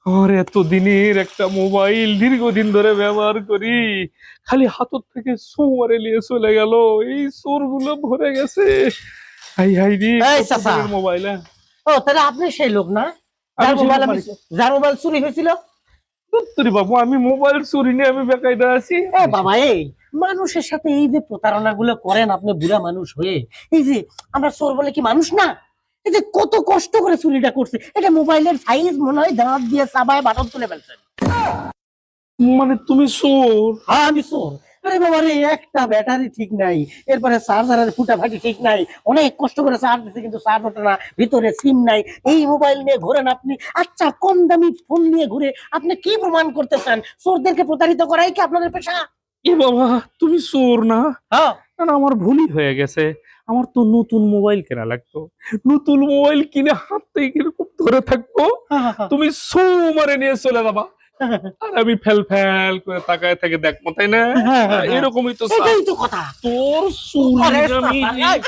আমার এতদিনের একটা মোবাইল দীর্ঘদিন ধরে ব্যবহার করি, খালি হাতত থেকে সো মারে নিয়ে চলে গেল। এই চোর গুলো ভরে গেছে। হাই হাই রে, এই চাচা, কতদিনের মোবাইল! হ্যাঁ, ও তাহলে আপনি সেই লোক না আমি যার সেই মোবাইল লোক আমি মানে? যার মোবাইল চুরি হয়েছিল? সত্যি বাবু, আমি মোবাইল চুরি নিয়ে আমি বেকায়দা আছি। এ বাবা, এই মানুষের সাথে এই যে প্রতারণা গুলো করেন আপনি বুড়া মানুষ হয়ে, এই যে আমরা চোর বলে কি মানুষ না? এই যে কত কষ্ট করে চুরিটা করছে, এটা মোবাইলের সাইজ মনে হয় দাঁত দিয়ে চাবায় বাটন তুলে ফেলছেন। মানে তুমি চোর? হ্যাঁ, আমি চোর। আরে বাবা রে, একটা ব্যাটারি ঠিক নাই, এরপরে চার্জারের ফুটাফাটি ঠিক নাই, অনেক কষ্ট করে চার্জ দিচ্ছে কিন্তু চার্জ ওঠে না, ভিতরে সিম নাই, এই মোবাইল নিয়ে ঘোরেন আপনি। আচ্ছা, কম দামি ফোন নিয়ে ঘুরে আপনি কি প্রমাণ করতে চান? চোরদেরকে প্রতারিত করাই কি আপনাদের পেশা? এ বাবা, তুমি চোর না? হ্যাঁ। না না, আমার ভুলই হয়ে গেছে। আমার তো নতুন মোবাইল কেনা লাগতো। নতুন মোবাইল কিনে হাতে কিরকম ধরে থাকবো, তুমি সো মারে নিয়ে চলে যাবা, আর আমি ফেল ফেল করে তাকায় থেকে দেখবো, তাই না? এরকমই তো এটাই তো কথা। তোর চুরি আরে আমি। চাচা, এই,